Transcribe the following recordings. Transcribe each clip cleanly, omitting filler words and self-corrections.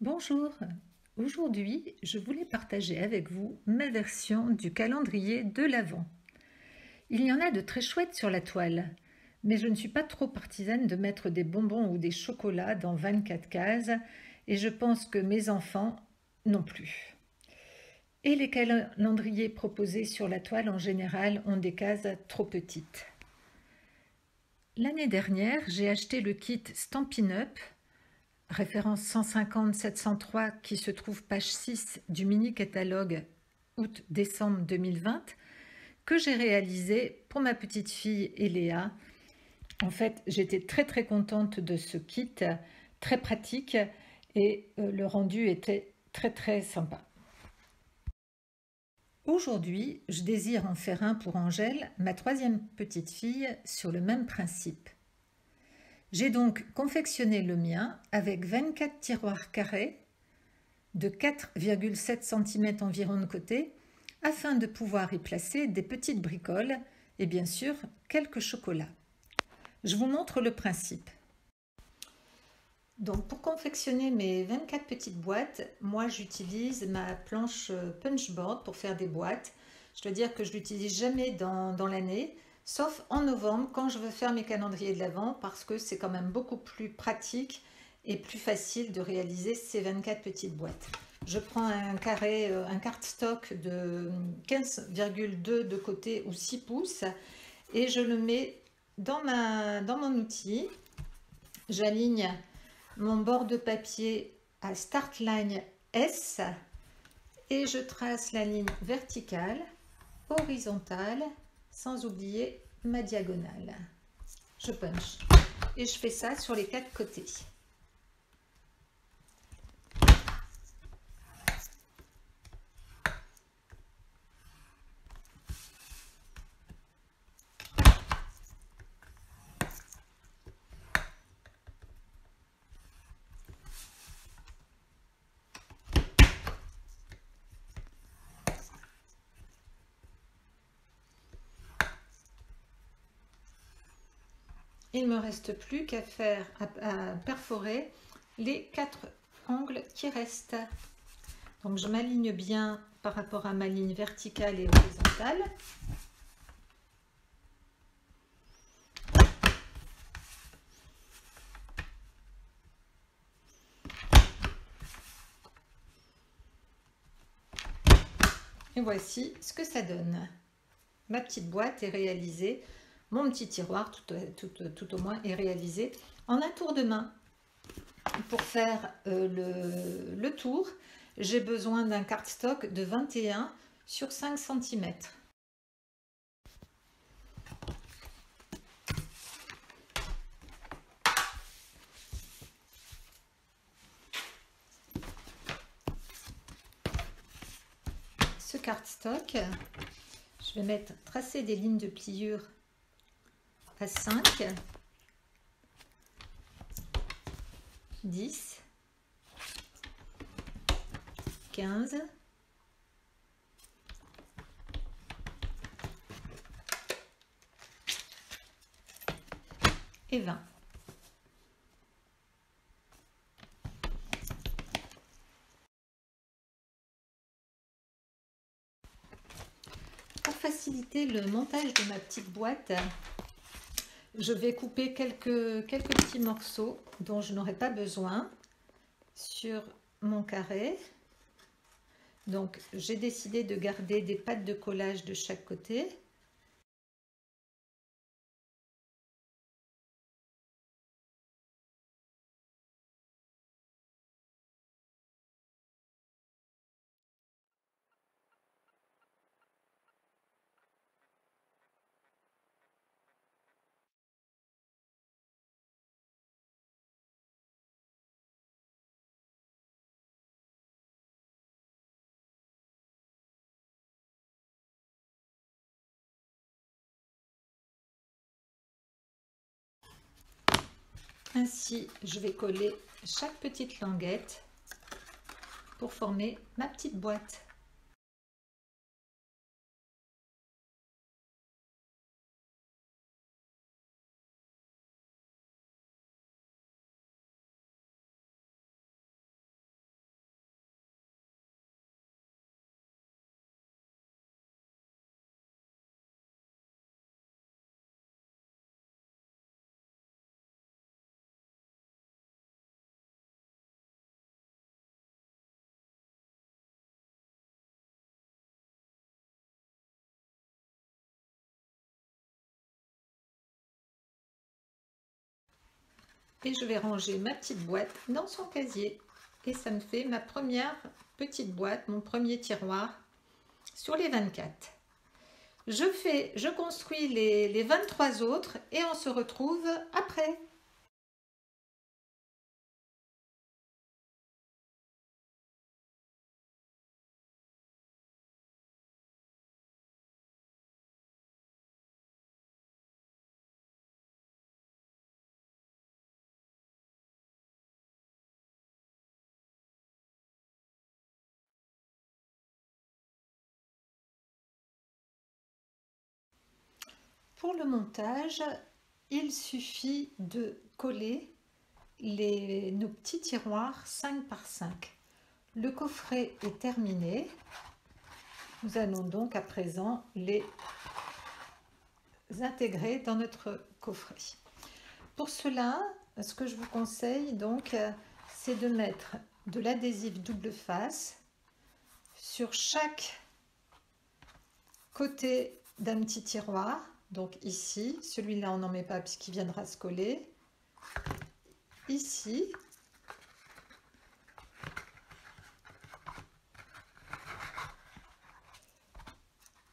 Bonjour, aujourd'hui je voulais partager avec vous ma version du calendrier de l'Avent. Il y en a de très chouettes sur la toile, mais je ne suis pas trop partisane de mettre des bonbons ou des chocolats dans 24 cases et je pense que mes enfants non plus. Et les calendriers proposés sur la toile en général ont des cases trop petites. L'année dernière, j'ai acheté le kit Stampin' Up référence 150-703 qui se trouve page 6 du mini-catalogue août-décembre 2020 que j'ai réalisé pour ma petite fille Eléa. En fait, j'étais très contente de ce kit, très pratique et le rendu était très sympa. Aujourd'hui, je désire en faire un pour Angèle, ma troisième petite fille, sur le même principe. J'ai donc confectionné le mien avec 24 tiroirs carrés de 4,7 cm environ de côté afin de pouvoir y placer des petites bricoles et bien sûr quelques chocolats. Je vous montre le principe. Donc pour confectionner mes 24 petites boîtes, moi j'utilise ma planche punchboard pour faire des boîtes. Je dois dire que je ne l'utilise jamais dans l'année, sauf en novembre quand je veux faire mes calendriers de l'Avent parce que c'est quand même beaucoup plus pratique et plus facile de réaliser ces 24 petites boîtes. Je prends un carré, un cardstock de 15,2 de côté ou 6 pouces et je le mets dans mon outil. J'aligne mon bord de papier à Start Line S et je trace la ligne verticale, horizontale, sans oublier ma diagonale. Je punch et je fais ça sur les 4 côtés. Il ne me reste plus qu'à perforer les 4 angles qui restent. Donc je m'aligne bien par rapport à ma ligne verticale et horizontale. Et voici ce que ça donne. Ma petite boîte est réalisée. Mon petit tiroir, tout au moins, est réalisé en un tour de main. Pour faire le tour, j'ai besoin d'un cardstock de 21 sur 5 cm. Ce cardstock, je vais tracer des lignes de pliure à 5, 10, 15, et 20. Pour faciliter le montage de ma petite boîte, je vais couper quelques petits morceaux dont je n'aurai pas besoin sur mon carré. Donc j'ai décidé de garder des pattes de collage de chaque côté. Ainsi, je vais coller chaque petite languette pour former ma petite boîte. et je vais ranger ma petite boîte dans son casier. Et ça me fait ma première petite boîte, mon premier tiroir sur les 24. Je construis les 23 autres et on se retrouve après. Pour le montage, il suffit de coller nos petits tiroirs 5 par 5. Le coffret est terminé. Nous allons donc à présent les intégrer dans notre coffret. Pour cela, ce que je vous conseille donc, c'est de mettre de l'adhésif double face sur chaque côté d'un petit tiroir. Donc ici, celui-là on n'en met pas puisqu'il viendra se coller. Ici.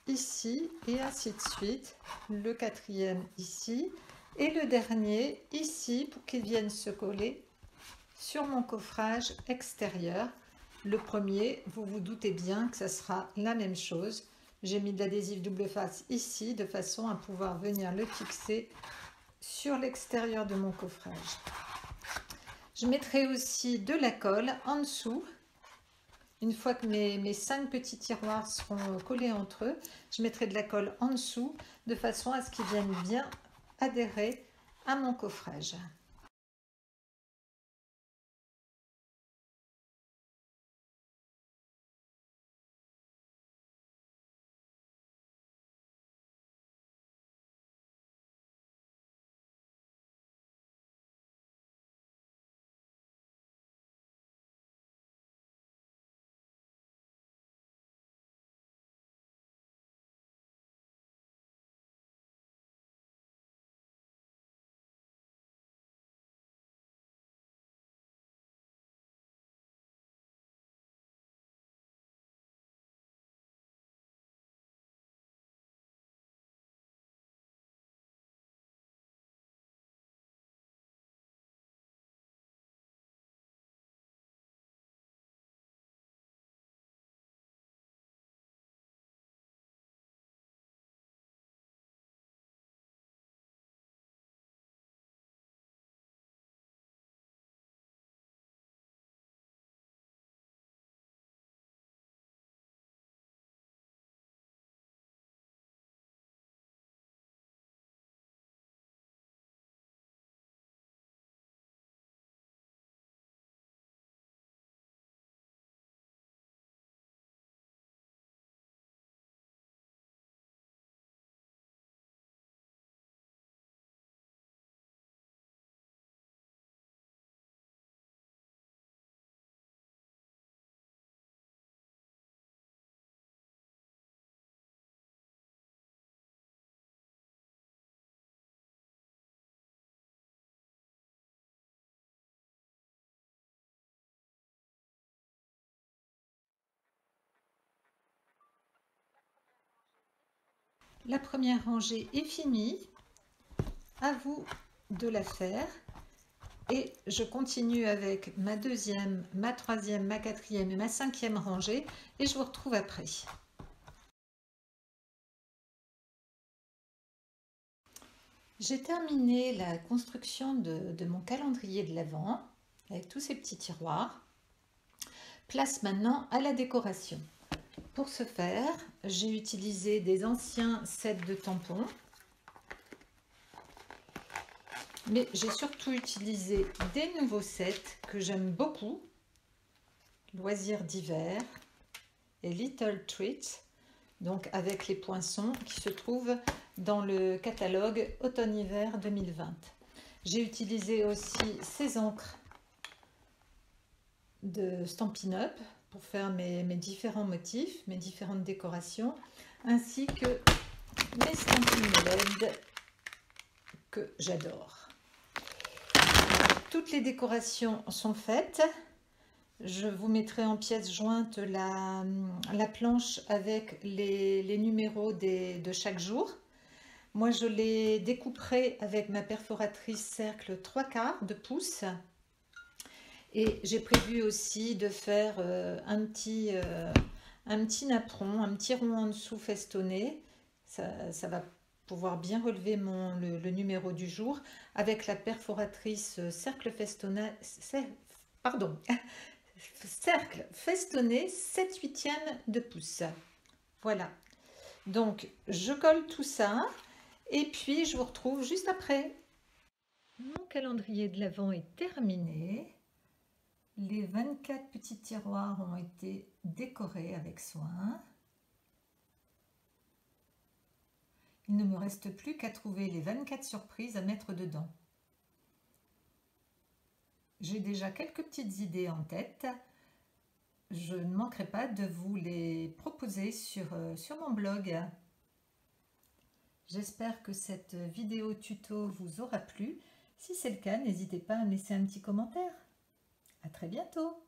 Ici et ainsi de suite. Le quatrième ici et le dernier ici pour qu'il vienne se coller sur mon coffrage extérieur. Le premier, vous vous doutez bien que ça sera la même chose. J'ai mis de l'adhésif double face ici de façon à pouvoir venir le fixer sur l'extérieur de mon coffrage. Je mettrai aussi de la colle en dessous. Une fois que mes 5 petits tiroirs seront collés entre eux, je mettrai de la colle en dessous de façon à ce qu'ils viennent bien adhérer à mon coffrage. La première rangée est finie. À vous de la faire. Et je continue avec ma deuxième, ma troisième, ma quatrième et ma cinquième rangée. Et je vous retrouve après. J'ai terminé la construction de mon calendrier de l'Avent avec tous ces petits tiroirs. Place maintenant à la décoration. Pour ce faire, j'ai utilisé des anciens sets de tampons. Mais j'ai surtout utilisé des nouveaux sets que j'aime beaucoup. Loisirs d'hiver et Little Treats. Donc avec les poinçons qui se trouvent dans le catalogue automne-hiver 2020. J'ai utilisé aussi ces encres de Stampin' Up pour faire mes différents motifs, mes différentes décorations, ainsi que mes Stampin' LED que j'adore. toutes les décorations sont faites. Je vous mettrai en pièce jointe la planche avec les numéros de chaque jour. Moi, je les découperai avec ma perforatrice cercle 3/4 de pouce. Et j'ai prévu aussi de faire un petit napperon, un petit rond en dessous festonné. Ça va pouvoir bien relever le numéro du jour avec la perforatrice cercle festonné, cercle festonné 7/8 de pouce. Voilà. Donc, je colle tout ça et puis je vous retrouve juste après. Mon calendrier de l'Avent est terminé. Les 24 petits tiroirs ont été décorés avec soin. Il ne me reste plus qu'à trouver les 24 surprises à mettre dedans. J'ai déjà quelques petites idées en tête. Je ne manquerai pas de vous les proposer sur mon blog. J'espère que cette vidéo tuto vous aura plu. Si c'est le cas, n'hésitez pas à me laisser un petit commentaire. À très bientôt!